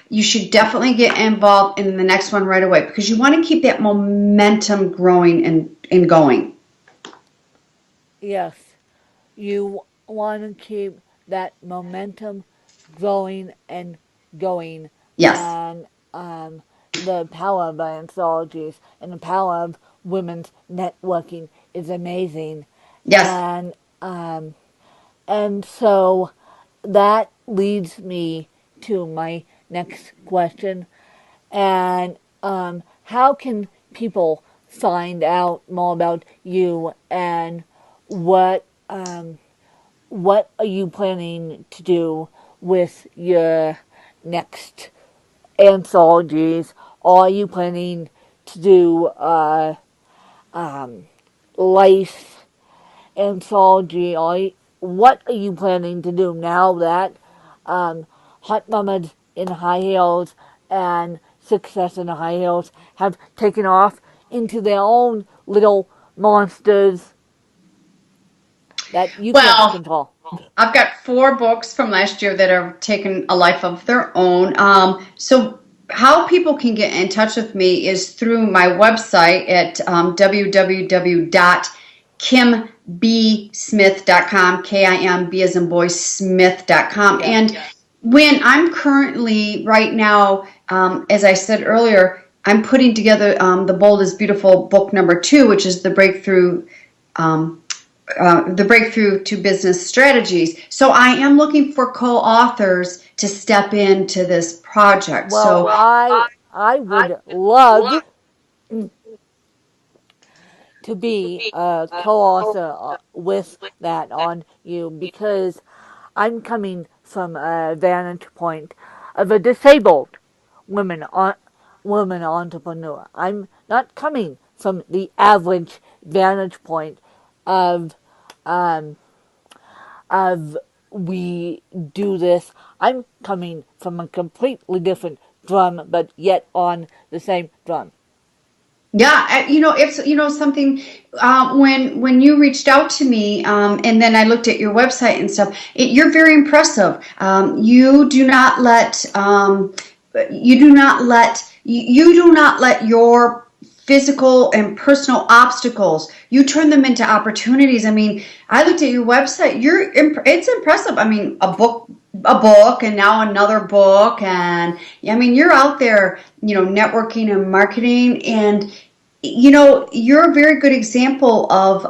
you should definitely get involved in the next one right away because you want to keep that momentum growing and going. Yes, you want to keep that momentum growing and going, Yes. and the power of anthologies and the power of women's networking is amazing, Yes. and um, and so that leads me to my next question. And how can people find out more about you and what what are you planning to do with your next anthologies? Are you planning to do life anthology? What are you planning to do now that Hot Mamas in High Heels and Success in the High Heels have taken off into their own little monsters that you can't Well, control? I've got 4 books from last year that have taken a life of their own. So how people can get in touch with me is through my website at www.kimbsmith.com, Kimb as in boy, smith.com. Yes. And when I'm currently right now, as I said earlier, I'm putting together the Bold is Beautiful book number 2, which is um, the breakthrough to business strategies. So I am looking for co-authors to step into this project. Well, So I would love to be a co-author with that on you because I'm coming from a vantage point of a disabled woman woman entrepreneur. I'm not coming from the average vantage point of um, of we do this. I'm coming from a completely different drum, but yet on the same drum. yeah, it's something. When you reached out to me, and then I looked at your website and stuff. You're very impressive. You do not let your physical and personal obstacles. You turn them into opportunities. I mean, I looked at your website. It's impressive. I mean, a book, and now another book, and I mean, you're out there, networking and marketing, and you're a very good example of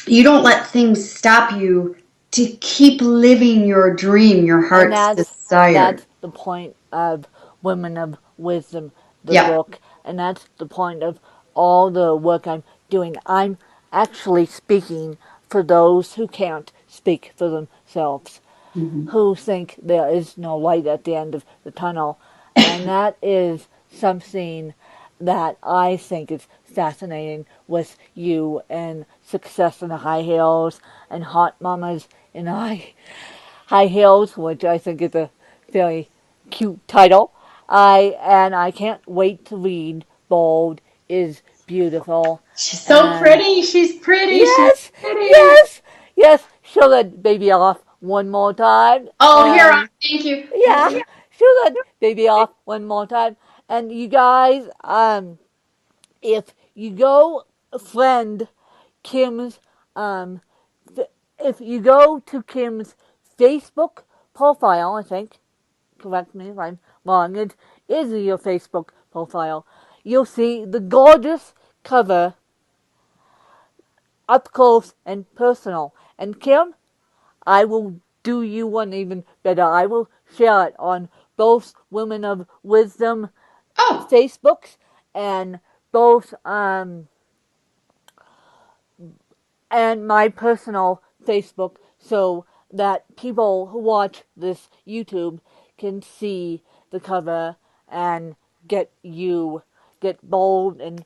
you don't let things stop you to keep living your dream, your And heart's desire. that's the point of Women of Wisdom, the Yep. book, and that's the point of all the work I'm doing. I'm actually speaking for those who can't speak for themselves, Mhm. who think there is no light at the end of the tunnel. And that is something that I think is fascinating with you and Success in the High Hills and Hot Mamas in High Hills, which I think is a very cute title. I can't wait to read Bold is Beautiful. She's so And pretty. She's pretty. She's yes, pretty. yes, yes. Show that baby off one more time. Oh, here, And thank you. yeah, show that baby off one more time. And you guys, if you go friend Kim's, um, if you go to Kim's Facebook profile, I think, correct me if I'm wrong, it is your Facebook profile, you'll see the gorgeous cover up close and personal. And Kim, I will do you one even better. I will share it on both Women of Wisdom Oh, Facebooks and both and my personal Facebook so that people who watch this YouTube can see the cover and get bold and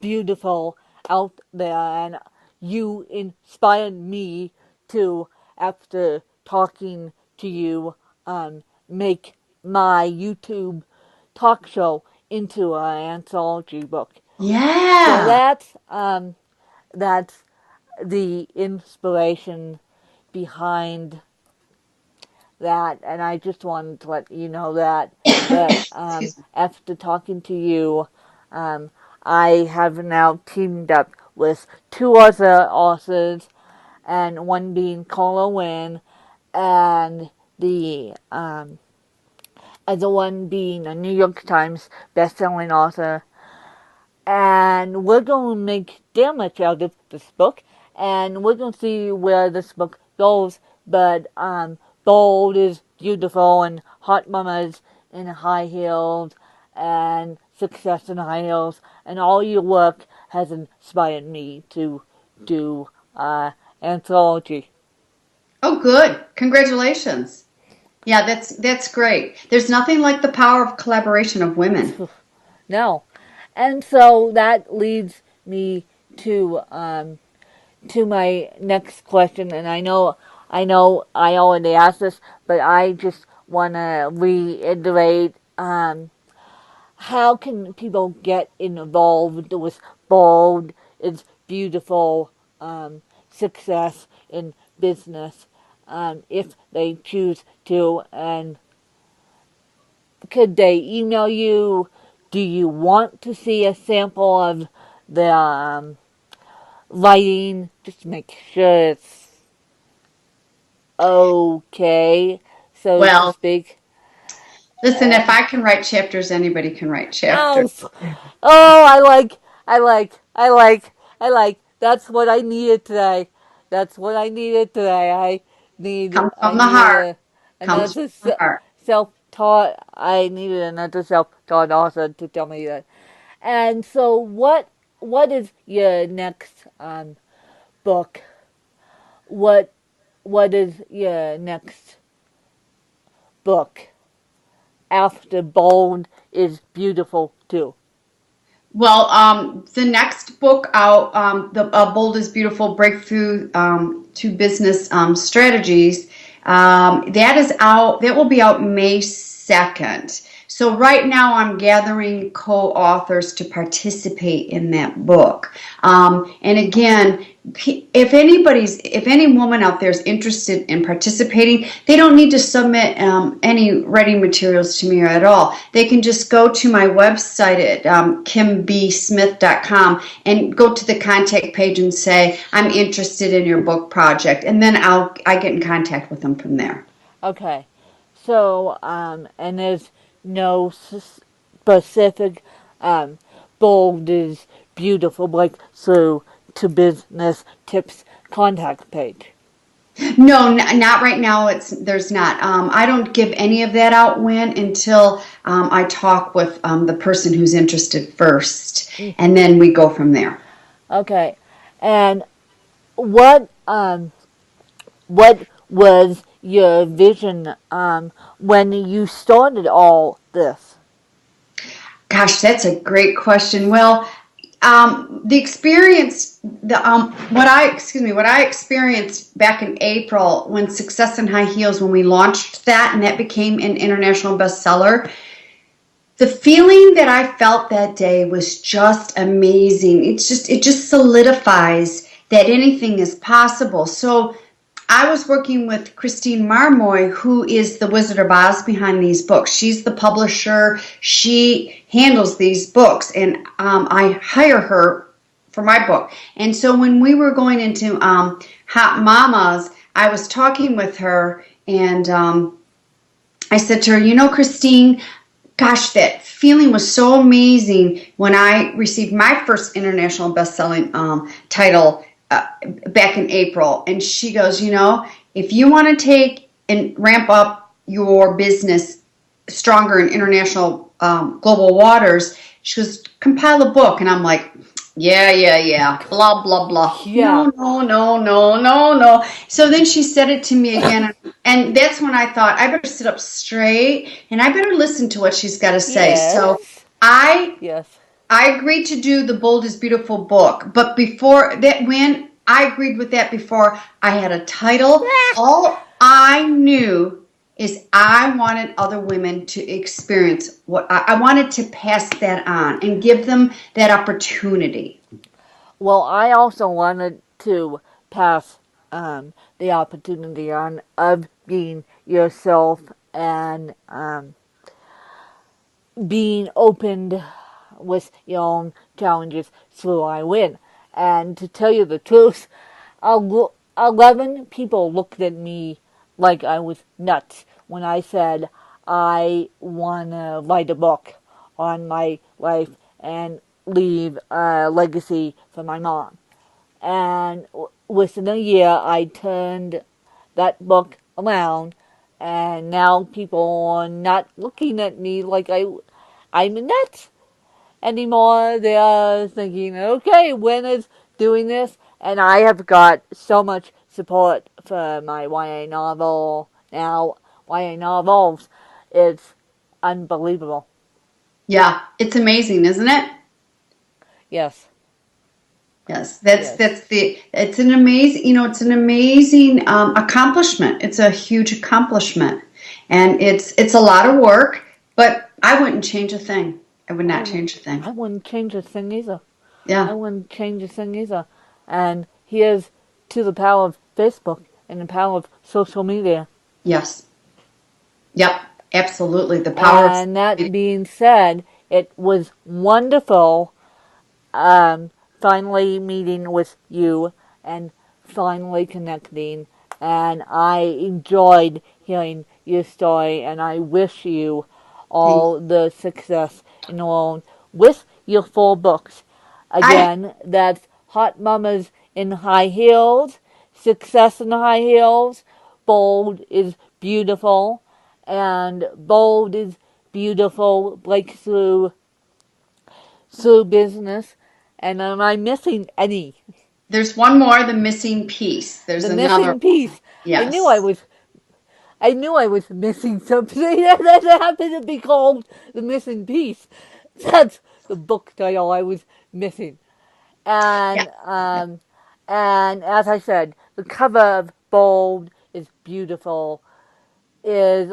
beautiful out there. And you inspired me to, after talking to you, make my YouTube talk show into an anthology book. So yeah. that's the inspiration behind that, and I just wanted to let you know that Excuse me. after talking to you, um, I have now teamed up with two other authors, and one being Carla Wynn, and the other one being a New York Times best-selling author. And we're going to make damage out of this book, and we're going to see where this book goes. But Bold is beautiful, and Hot Mamas in high heels, and Success in high heels, and all your work has inspired me to do anthology. Oh, good. Congratulations. Yeah, that's great. There's nothing like the power of collaboration of women. No, and so that leads me to my next question, and I know I already asked this, but I just want to reiterate, how can people get involved with Bold? It's beautiful, success in business, if they choose to, and could they email you? Do you want to see a sample of the writing? Just make sure it's okay, so to Well, speak. listen, Uh, if I can write chapters, anybody can write chapters. oh, oh, I like. That's what I needed today. That's what I needed today. Comes I from the needed heart. Comes another from the heart. self-taught. I needed another self-taught author to tell me that. And so, what is your next book? What what is your next book after Bold is beautiful too? Well, the next book out, the Bold is Beautiful Breakthrough to Business Strategies, that is out. That will be out May 2nd. So right now I'm gathering co-authors to participate in that book. And again, if any woman out there is interested in participating, they don't need to submit any writing materials to me at all. They can just go to my website at kimbsmith.com and go to the contact page and say, I'm interested in your book project. And then I get in contact with them from there. Okay, so and there's no specific Bold is beautiful like so to business tips contact page. No, not right now. There's not. I don't give any of that out until I talk with the person who's interested first, Mm, and then we go from there. okay, and what what was your vision when you started all this? Gosh, that's a great question. Well, the experience, what I experienced back in April when Success in High Heels, when we launched that, and that became an international bestseller. The feeling that I felt that day was just amazing. It just solidifies that anything is possible. So I was working with Christine Marmoy, who is the Wizard of Oz behind these books. She's the publisher. She handles these books, and I hire her for my book. And so when we were going into Hot Mamas, I was talking with her, and I said to her, Christine, gosh, that feeling was so amazing when I received my first international best-selling title back in April. And she goes, if you want to take and ramp up your business stronger in international global waters, she goes, compile a book. And I'm like, yeah, blah, blah, blah. Yeah. No. So then she said it to me again. And that's when I thought, I better sit up straight and I better listen to what she's got to say. So Yes. I Yes. I agreed to do the Bold is Beautiful book, but before that, when I agreed with that before I had a title, all I knew is I wanted other women to experience what I wanted to pass that on and give them that opportunity. Well, I also wanted to pass the opportunity on of being yourself and being opened with your own challenges so I win. And to tell you the truth, 11 people looked at me like I was nuts when I said I want to write a book on my life and leave a legacy for my mom. And within a year, I turned that book around, and now people are not looking at me like I'm nuts anymore. They are thinking, okay, when is doing this? And I have got so much support for my YA novel now. YA novels, it's unbelievable. Yeah, it's amazing, isn't it? Yes, Yes, yes. it's an amazing, it's an amazing accomplishment. It's a huge accomplishment, and it's a lot of work, but I wouldn't change a thing. I would I, not w- change a thing. I wouldn't change a thing either. I Yeah. wouldn't change a thing either. And here's to the power of Facebook and the power of social media. Yes. Yep. Absolutely. The power of And that being said, it was wonderful um, finally meeting with you and finally connecting. And I enjoyed hearing your story, and I wish you thank all the success in the world with your 4 books. I Again, that's Hot Mamas in High Heels, Success in High Heels, Bold is Beautiful, and Bold is Beautiful Breakthrough through business. And am I missing any? There's one more, the missing piece. There's The another missing one. piece. I knew I Yes. was. I knew I was missing something that happened to be called the missing piece. That's the book title I was missing. Yeah. And Yeah. and as I said, the cover of Bold is beautiful. Is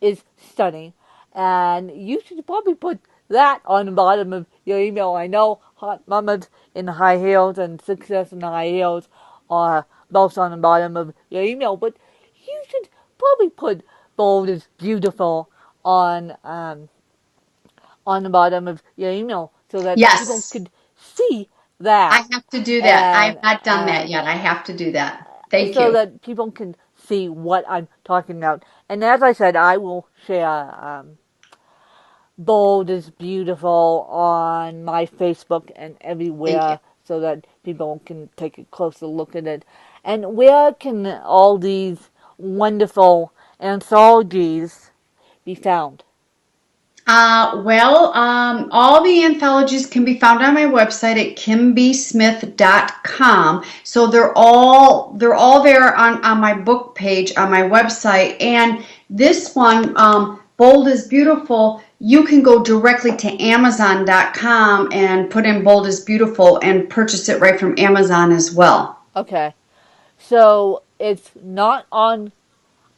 is stunning. And you should probably put that on the bottom of your email. I know Hot Mamas in High Heels and Success in High Heels are both on the bottom of your email, but you should probably put Bold is Beautiful on the bottom of your email so that people Yes. could see I that have to do that. I've and not done that yet. I have to do that. Thank so you. that people can see what I'm talking about. And as I said, I will share Bold is Beautiful on my Facebook and Thank you. everywhere so that people can take a closer look at it. And where can all these wonderful anthologies be found? All the anthologies can be found on my website at kimbysmith.com. So they're all there on my book page on my website. And this one, Bold is Beautiful, you can go directly to Amazon.com and put in Bold is Beautiful and purchase it right from Amazon as well. Okay, so it's not on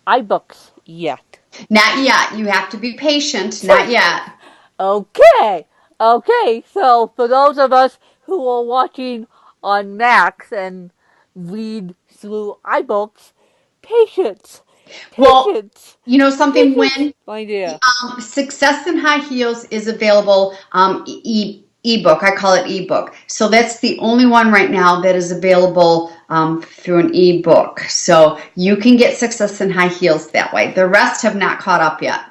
iBooks yet. Not yet. You have to be patient. Not yet. Okay, okay. So for those of us who are watching on Macs and read through iBooks, patience, Well, patience, you know something, patience, when my dear. Success in High Heels is available ebook. I call it ebook. So that's the only one right now that is available through an ebook. So you can get Success in High Heels that way. The rest have not caught up yet.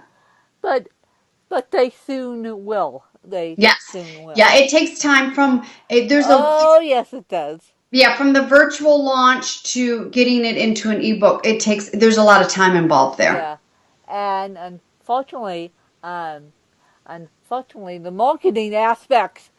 But they soon will. They Yes. soon will. Yeah, it takes time from there's a Oh yes, it does. yeah, from the virtual launch to getting it into an ebook. There's a lot of time involved there. Yeah, and um, unfortunately, the marketing aspects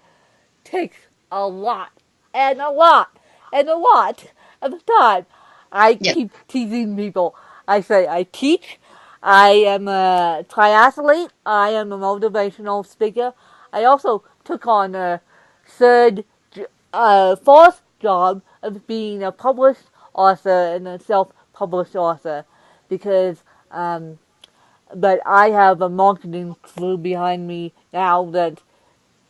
takes a lot and a lot and a lot of time. I Yeah. keep teasing people. I say I teach. I am a triathlete. I am a motivational speaker. I also took on a third, fourth job of being a published author and a self-published author because but I have a marketing crew behind me now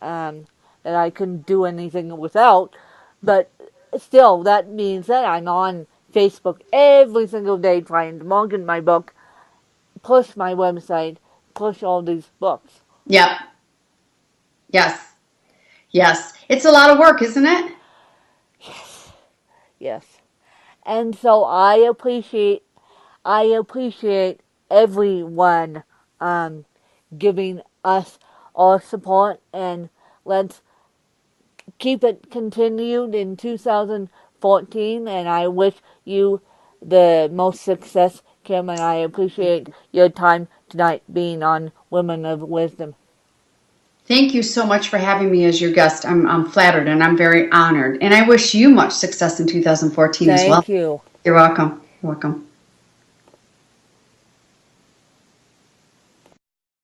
um, that I couldn't do anything without. But still, that means that I'm on Facebook every single day trying to market my book, push my website, push all these books. Yep. Yes. Yes. It's a lot of work, isn't it? Yes. And so I appreciate everyone giving us our support, and let's keep it continued in 2014. And I wish you the most success, Kim, and I appreciate your time tonight being on Women of Wisdom. Thank you so much for having me as your guest. I'm flattered and I'm very honored. And I wish you much success in 2014 as well. Thank you. You're welcome. You're welcome.